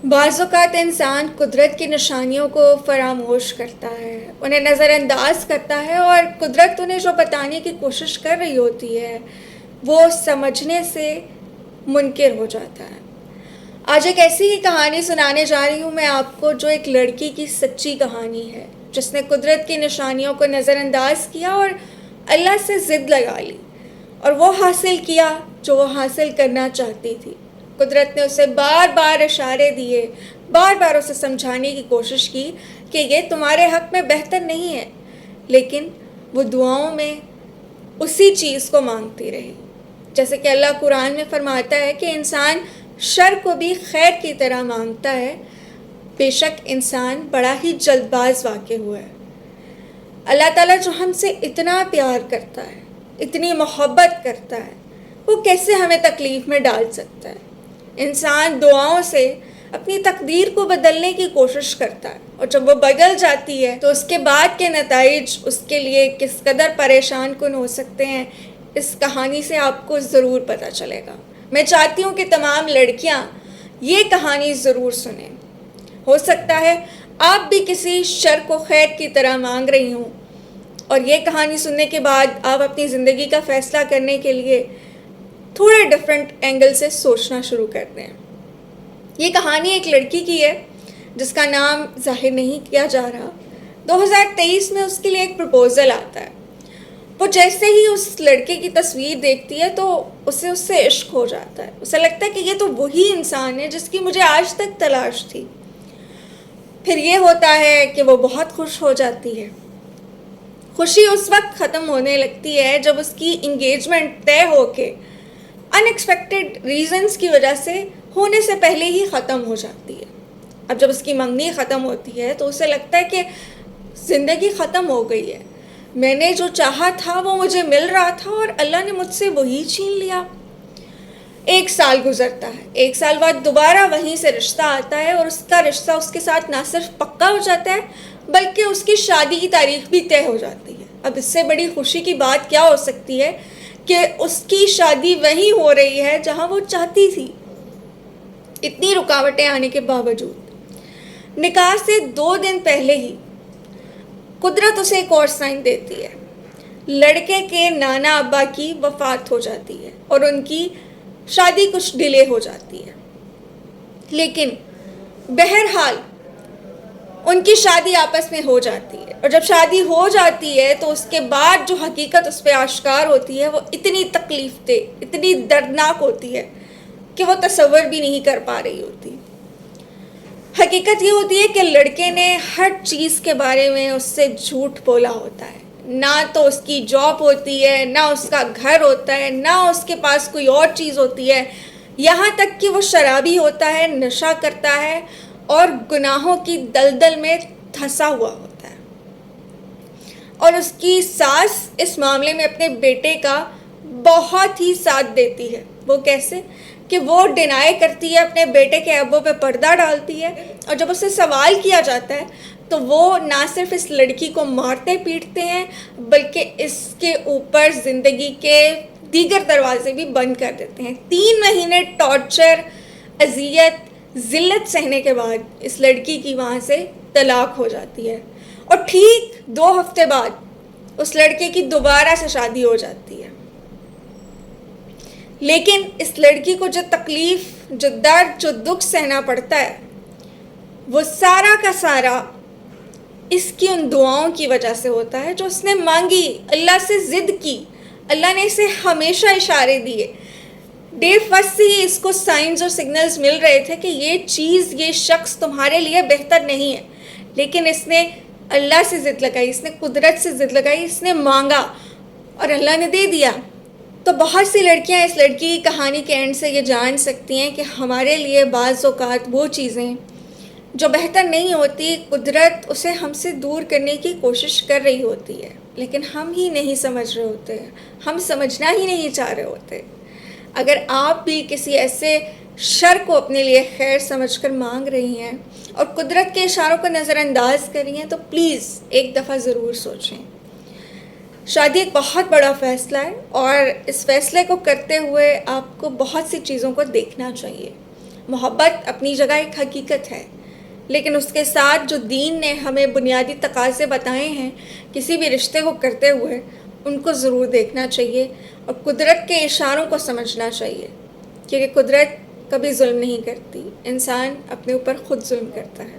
بعض اوقات انسان قدرت کی نشانیوں کو فراموش کرتا ہے، انہیں نظر انداز کرتا ہے، اور قدرت انہیں جو بتانے کی کوشش کر رہی ہوتی ہے وہ سمجھنے سے منکر ہو جاتا ہے۔ آج ایک ایسی ہی کہانی سنانے جا رہی ہوں میں آپ کو، جو ایک لڑکی کی سچی کہانی ہے جس نے قدرت کی نشانیوں کو نظر انداز کیا اور اللہ سے ضد لگا لی، اور وہ حاصل کیا جو وہ حاصل کرنا چاہتی تھی۔ قدرت نے اسے بار بار اشارے دیے، بار بار اسے سمجھانے کی کوشش کی کہ یہ تمہارے حق میں بہتر نہیں ہے، لیکن وہ دعاؤں میں اسی چیز کو مانگتی رہی۔ جیسے کہ اللہ قرآن میں فرماتا ہے کہ انسان شر کو بھی خیر کی طرح مانگتا ہے، بے شک انسان بڑا ہی جلد باز واقع ہوا ہے۔ اللہ تعالیٰ جو ہم سے اتنا پیار کرتا ہے، اتنی محبت کرتا ہے، وہ کیسے ہمیں تکلیف میں ڈال سکتا ہے؟ انسان دعاؤں سے اپنی تقدیر کو بدلنے کی کوشش کرتا ہے، اور جب وہ بدل جاتی ہے تو اس کے بعد کے نتائج اس کے لیے کس قدر پریشان کن ہو سکتے ہیں، اس کہانی سے آپ کو ضرور پتہ چلے گا۔ میں چاہتی ہوں کہ تمام لڑکیاں یہ کہانی ضرور سنیں۔ ہو سکتا ہے آپ بھی کسی شر کو خیر کی طرح مانگ رہی ہوں، اور یہ کہانی سننے کے بعد آپ اپنی زندگی کا فیصلہ کرنے کے لیے تھوڑے ڈیفرنٹ اینگل سے سوچنا شروع کر دیں۔ یہ کہانی ایک لڑکی کی ہے جس کا نام ظاہر نہیں کیا جا رہا۔ 2023 میں اس کے لیے ایک پرپوزل آتا ہے۔ وہ جیسے ہی اس لڑکے کی تصویر دیکھتی ہے تو اسے اس سے عشق ہو جاتا ہے۔ اسے لگتا ہے کہ یہ تو وہی انسان ہے جس کی مجھے آج تک تلاش تھی۔ پھر یہ ہوتا ہے کہ وہ بہت خوش ہو جاتی ہے۔ خوشی اس وقت ختم ہونے لگتی ہے جب اس کی انگیجمنٹ طے ہو کے ان ایکسپیکٹڈ ریزنز کی وجہ سے ہونے سے پہلے ہی ختم ہو جاتی ہے۔ اب جب اس کی منگنی ختم ہوتی ہے تو اسے لگتا ہے کہ زندگی ختم ہو گئی ہے، میں نے جو چاہا تھا وہ مجھے مل رہا تھا اور اللہ نے مجھ سے وہی چھین لیا۔ 1 سال گزرتا ہے، 1 سال بعد دوبارہ وہیں سے رشتہ آتا ہے، اور اس کا رشتہ اس کے ساتھ نہ صرف پکا ہو جاتا ہے بلکہ اس کی شادی کی تاریخ بھی طے ہو جاتی ہے۔ اب اس سے بڑی خوشی کی بات کیا ہو سکتی ہے کہ اس کی شادی وہیں ہو رہی ہے جہاں وہ چاہتی تھی۔ اتنی رکاوٹیں آنے کے باوجود نکاح سے 2 دن پہلے ہی قدرت اسے ایک اور سائن دیتی ہے۔ لڑکے کے نانا ابا کی وفات ہو جاتی ہے اور ان کی شادی کچھ ڈیلے ہو جاتی ہے، لیکن بہرحال ان کی شادی آپس میں ہو جاتی ہے۔ اور جب شادی ہو جاتی ہے تو اس کے بعد جو حقیقت اس پہ آشکار ہوتی ہے وہ اتنی تکلیف دہ، اتنی دردناک ہوتی ہے کہ وہ تصور بھی نہیں کر پا رہی ہوتی۔ حقیقت یہ ہوتی ہے کہ لڑکے نے ہر چیز کے بارے میں اس سے جھوٹ بولا ہوتا ہے۔ نہ تو اس کی جاب ہوتی ہے، نہ اس کا گھر ہوتا ہے، نہ اس کے پاس کوئی اور چیز ہوتی ہے، یہاں تک کہ وہ شرابی ہوتا ہے، نشہ کرتا ہے اور گناہوں کی دلدل میں دھنسا ہوا ہوتا ہے۔ اور اس کی ساس اس معاملے میں اپنے بیٹے کا بہت ہی ساتھ دیتی ہے۔ وہ کیسے؟ کہ وہ ڈینائی کرتی ہے، اپنے بیٹے کے ابو پہ پردہ ڈالتی ہے، اور جب اسے سوال کیا جاتا ہے تو وہ نہ صرف اس لڑکی کو مارتے پیٹتے ہیں بلکہ اس کے اوپر زندگی کے دیگر دروازے بھی بند کر دیتے ہیں۔ 3 مہینے ٹارچر، اذیت، ذلت سہنے کے بعد اس لڑکی کی وہاں سے طلاق ہو جاتی ہے، اور ٹھیک 2 ہفتے بعد اس لڑکے کی دوبارہ سے شادی ہو جاتی ہے۔ لیکن اس لڑکی کو جو تکلیف، جو درد، جو دکھ سہنا پڑتا ہے وہ سارا کا سارا اس کی ان دعاؤں کی وجہ سے ہوتا ہے جو اس نے مانگی، اللہ سے ضد کی۔ اللہ نے اسے ہمیشہ اشارے دیے، ڈے فرسٹ سے ہی اس کو سائنز اور سگنلز مل رہے تھے کہ یہ چیز، یہ شخص تمہارے لیے بہتر نہیں ہے، لیکن اس نے اللہ سے ضد لگائی، اس نے قدرت سے ضد لگائی، اس نے مانگا اور اللہ نے دے دیا۔ تو بہت سی لڑکیاں اس لڑکی کی کہانی کے اینڈ سے یہ جان سکتی ہیں کہ ہمارے لیے بعض اوقات وہ چیزیں جو بہتر نہیں ہوتی، قدرت اسے ہم سے دور کرنے کی کوشش کر رہی ہوتی ہے، لیکن ہم ہی نہیں سمجھ رہے ہوتے، ہم سمجھنا ہی نہیں چاہ رہے ہوتے۔ اگر آپ بھی کسی ایسے شر کو اپنے لیے خیر سمجھ کر مانگ رہی ہیں اور قدرت کے اشاروں کو نظر انداز کر رہی ہیں تو پلیز ایک دفعہ ضرور سوچیں۔ شادی ایک بہت بڑا فیصلہ ہے، اور اس فیصلے کو کرتے ہوئے آپ کو بہت سی چیزوں کو دیکھنا چاہیے۔ محبت اپنی جگہ ایک حقیقت ہے، لیکن اس کے ساتھ جو دین نے ہمیں بنیادی تقاضے بتائے ہیں کسی بھی رشتے کو کرتے ہوئے، ان کو ضرور دیکھنا چاہیے اور قدرت کے اشاروں کو سمجھنا چاہیے، کیونکہ قدرت کبھی ظلم نہیں کرتی، انسان اپنے اوپر خود ظلم کرتا ہے۔